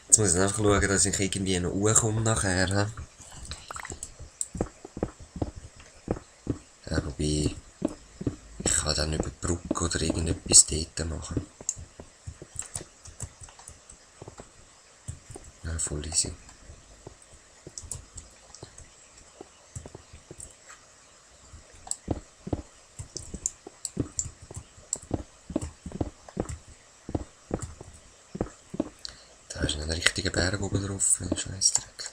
Jetzt muss ich einfach schauen, dass ich irgendwie noch hochkomme nachher. Ja, wobei, ich kann dann über die Brücke oder irgendetwas dort machen. Ja, voll easy. Da ist ein richtiger Berg oben drauf, Scheissdreck.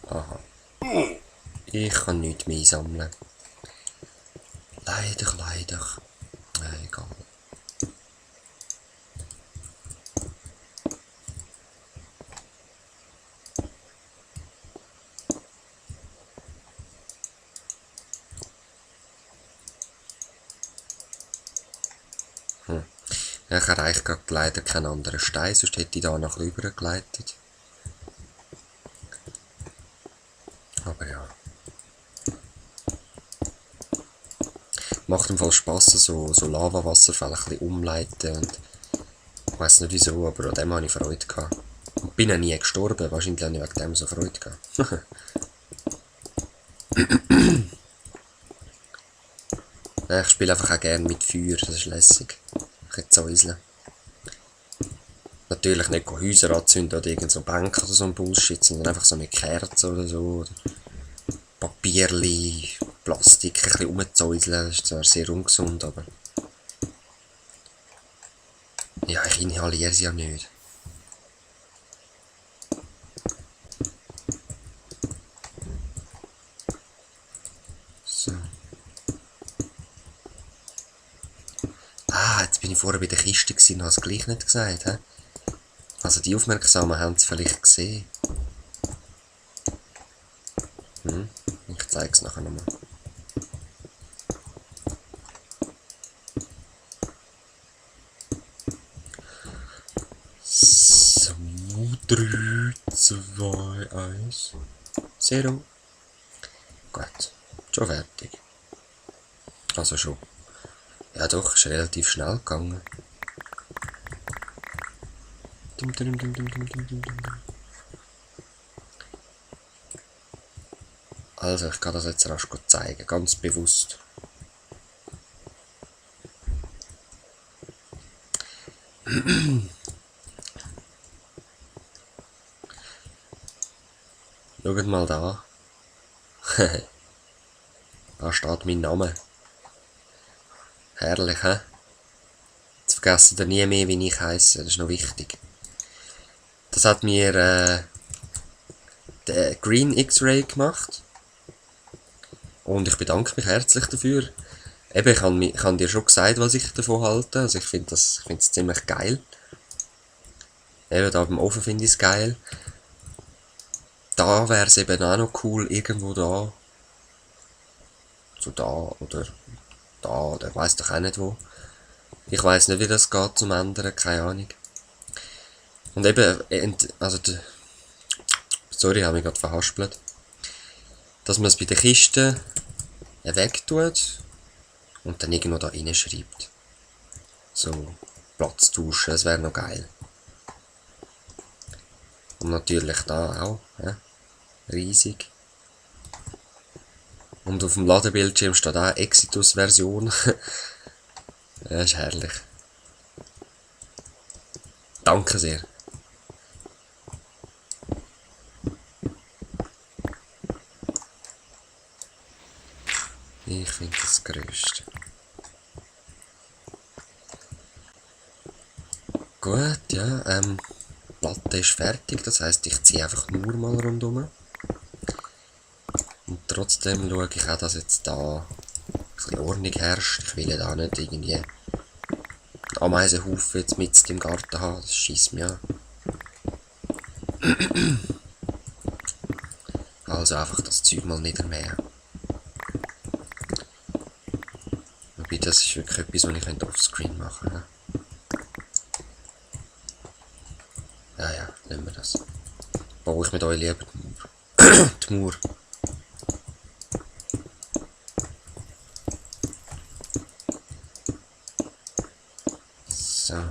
Aha. Ich kann nichts mehr einsammeln. Leider. Egal. Ja, ich erreiche gerade leider keinen anderen Stein, sonst hätte ich da noch ein bisschen übergeleitet. Aber ja. Macht im Fall Spass, so Lava-Wasserfälle ein bisschen umleiten. Und ich weiss nicht wieso, aber an dem habe ich Freude gehabt. Und bin ja nie gestorben, wahrscheinlich habe ich wegen dem so Freude gehabt. Ja, ich spiele einfach auch gerne mit Feuer, das ist lässig. Ich kann säuseln. Natürlich nicht Häuser anzünden oder irgend so Bänke oder so ein Bullshit, sondern einfach so eine Kerze oder so. Oder Papierli, Plastik, ein bisschen rumzäuseln. Das ist zwar sehr ungesund, aber... Ja, ich inhaliere es ja nicht. So. Ah, jetzt bin ich vorher bei der Kiste und habe es gleich nicht gesagt, hä? Also die Aufmerksamen haben es vielleicht gesehen. Ich zeige es nachher nochmal. So, 3, 2, 1, 0. Gut, schon fertig. Also schon. Ja doch, ist relativ schnell gegangen. Also, ich kann das jetzt rasch zeigen, ganz bewusst. Schaut mal da. Da steht mein Name. Herrlich, hä? Jetzt vergessen ihr nie mehr, wie ich heisse, das ist noch wichtig. Das hat mir der Green X-Ray gemacht. Und ich bedanke mich herzlich dafür. Eben, ich habe dir schon gesagt, was ich davon halte. Also ich finde es ziemlich geil. Eben, da beim Ofen finde ich es geil. Da wäre es eben auch noch cool, irgendwo da. So da oder ich weiss doch auch nicht wo. Ich weiss nicht, wie das geht zum Ändern, keine Ahnung. Und eben, sorry, ich habe mich gerade verhaspelt. Dass man es bei der Kiste wegtut und dann irgendwo da reinschreibt. So, Platz tauschen, das wäre noch geil. Und natürlich da auch, ja, riesig. Und auf dem Ladebildschirm steht auch Exitus-Version. Ja, ist herrlich. Danke sehr. Ich finde das Größte. Gut, ja, die Platte ist fertig, das heisst, ich ziehe einfach nur mal rundum. Und trotzdem schaue ich auch, dass jetzt da ein bisschen Ordnung herrscht. Ich will ja da nicht irgendwie einen Ameisenhaufen jetzt mit im Garten haben, das scheisst mich an. Also einfach das Zeug mal niedermähen. Wobei, das ist wirklich etwas, was ich offscreen machen könnte. Ja, nehmen wir das. Baue ich mit euch lieber die Mauer. Die Mauer. So,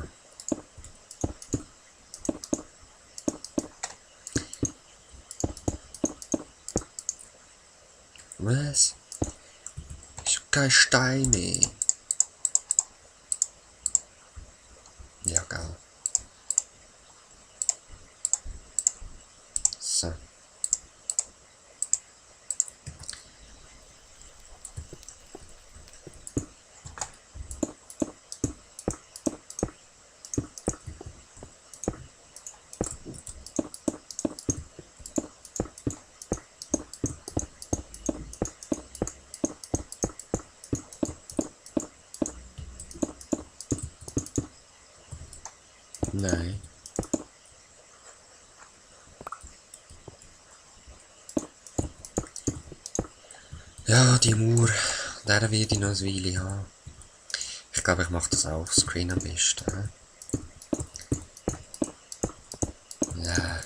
Was? Ist kein Stein mehr. Ja, geil. So. Nein. Ja, die Mauer, der werde ich noch eine Weile haben. Ich glaube, ich mache das auch auf Screen am besten. Ja.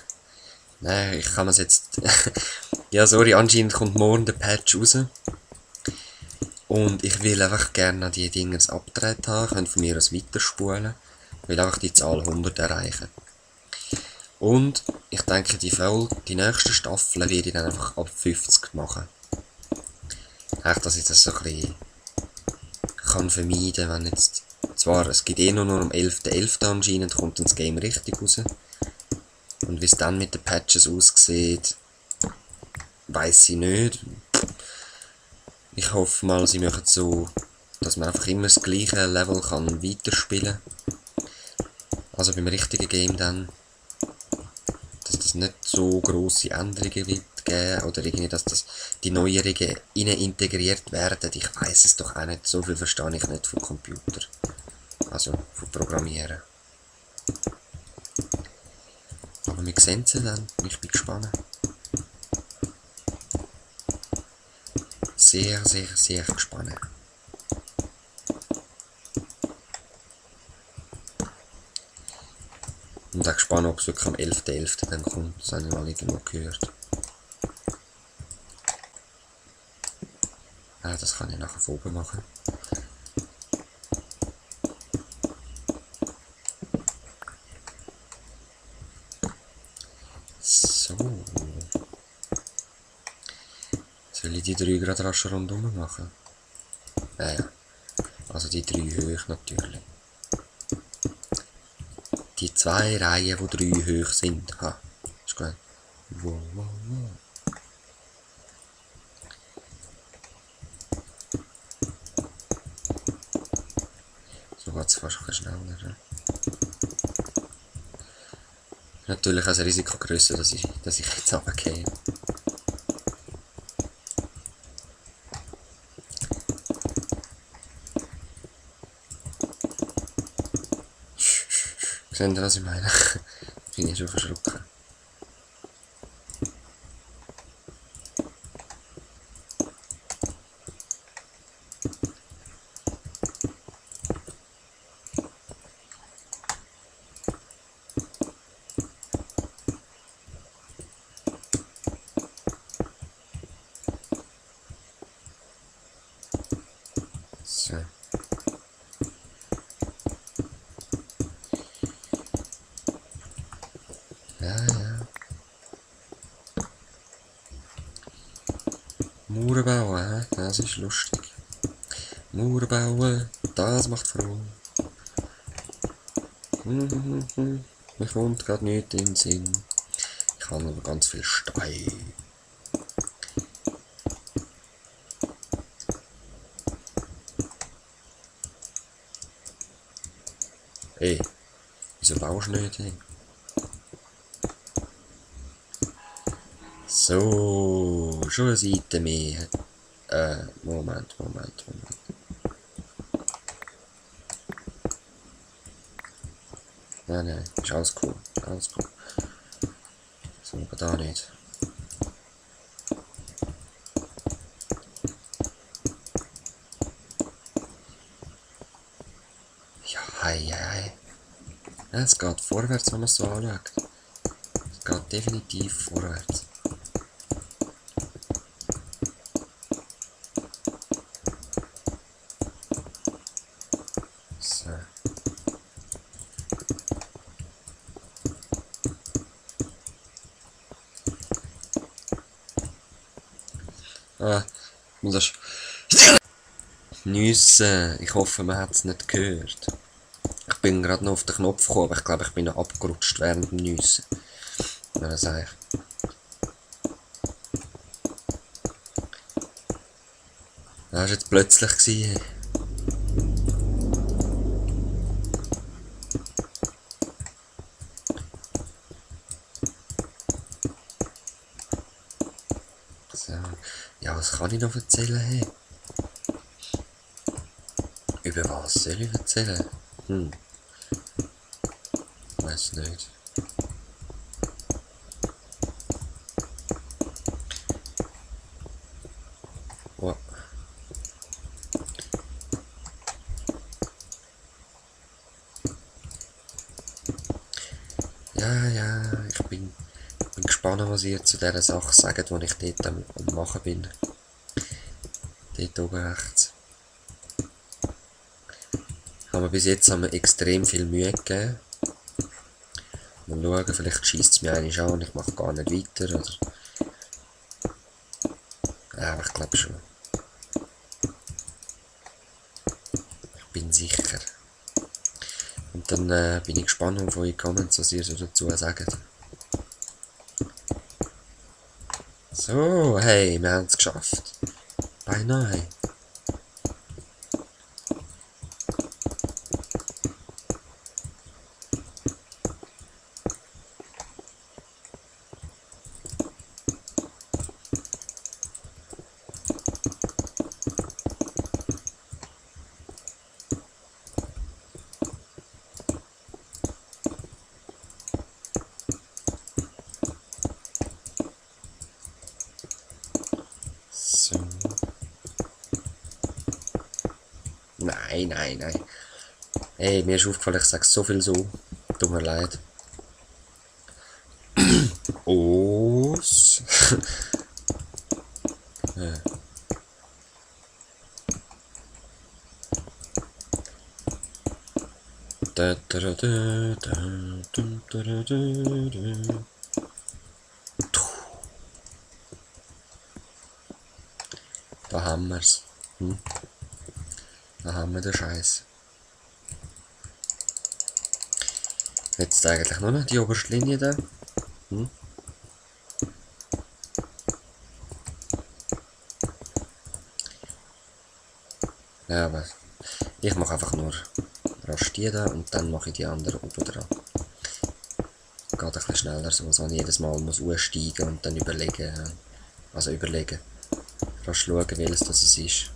Nein, ich kann es jetzt... ja, sorry, anscheinend kommt morgen der Patch raus. Und ich will einfach gerne die Dingers abgedreht haben. Ich könnte von mir aus weiterspulen. Ich will einfach die Zahl 100 erreichen. Und ich denke, die nächste Staffel werde ich dann einfach ab 50 machen. Echt, dass ich das so ein bisschen kann vermeiden, wenn jetzt... Zwar, es gibt eh nur am 11.11. anscheinend, kommt dann das Game richtig raus. Und wie es dann mit den Patches aussieht, weiss ich nicht. Ich hoffe mal, sie machen so, dass man einfach immer das gleiche Level kann weiterspielen. Also beim richtigen Game dann. Dass das nicht so grosse Änderungen wird geben oder irgendwie, dass das die Neuerungen innen integriert werden. Ich weiss es doch auch nicht. So viel verstehe ich nicht vom Computer. Also vom Programmieren. Aber wir sehen sie dann. Ich bin gespannt. Sehr, sehr, sehr gespannt. Und auch gespannt, ob es wirklich am 11.11. dann kommt. Das habe ich mal irgendwo gehört. Ja, das kann ich nachher von oben machen. So. Soll ich die 3 gerade rasch rundum machen? Ja. Also die 3 hoch natürlich. Die 2 Reihen, die 3 hoch sind. Ha, ist gut. Wow, wow, wow. So geht es fast ein bisschen schneller. Natürlich auch das Risiko grösser, dass ich jetzt runtergehe. Seht ihr, was ich meine? Bin ich schon verschrocken. So. Ja. Mauern bauen, das ist lustig. Mauern bauen, das macht froh. Mir kommt gerade nichts in den Sinn. Ich habe aber ganz viel Stein. Hey, wieso baust du nicht hin? So, schon eine Seite mehr. Moment. Nein, ist alles cool. So, aber da nicht. Ja, hei. Ja, es geht vorwärts, wenn man es so anschaut. Es geht definitiv vorwärts. So. Und das Nüsse. Ich hoffe, man hat es nicht gehört. Ich bin gerade noch auf den Knopf gekommen, aber ich glaube, ich bin noch abgerutscht während dem Nüssen. Wenn das eigentlich. Das war jetzt plötzlich gewesen. So. Ja, was kann ich noch erzählen? Hey? Über was soll ich erzählen? Weiß nicht. Oh. Ja, ich bin gespannt, was ihr zu dieser Sache sagt, die ich dort am machen bin. Dort oben rechts. Bis jetzt haben wir extrem viel Mühe gegeben. Mal schauen, vielleicht schießt es mir einmal an und ich mache gar nicht weiter. Oder? Ja, aber ich glaube schon. Ich bin sicher. Und dann bin ich gespannt auf eure Comments, was ihr so dazu sagt. So, hey, wir haben es geschafft. Beinahe. So. Nein. Hey, mir ist aufgefallen, ich sage so viel so. Tut mir leid. Os. Ja. Da haben wir's. Da haben wir den Scheiß. Jetzt eigentlich nur noch die oberste Linie da. Ja, aber ich mache einfach nur rasch die da und dann mache ich die anderen oben dran. Geht ein bisschen schneller, so dass man jedes Mal muss aussteigen und dann überlegen. Also überlegen. Rasch schauen, welches das es ist.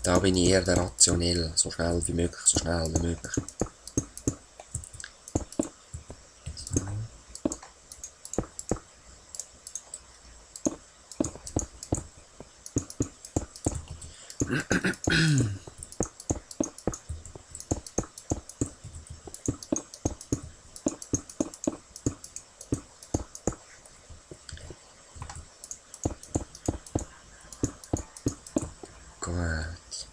Da bin ich eher der rationell, so schnell wie möglich, so schnell wie möglich. Gut.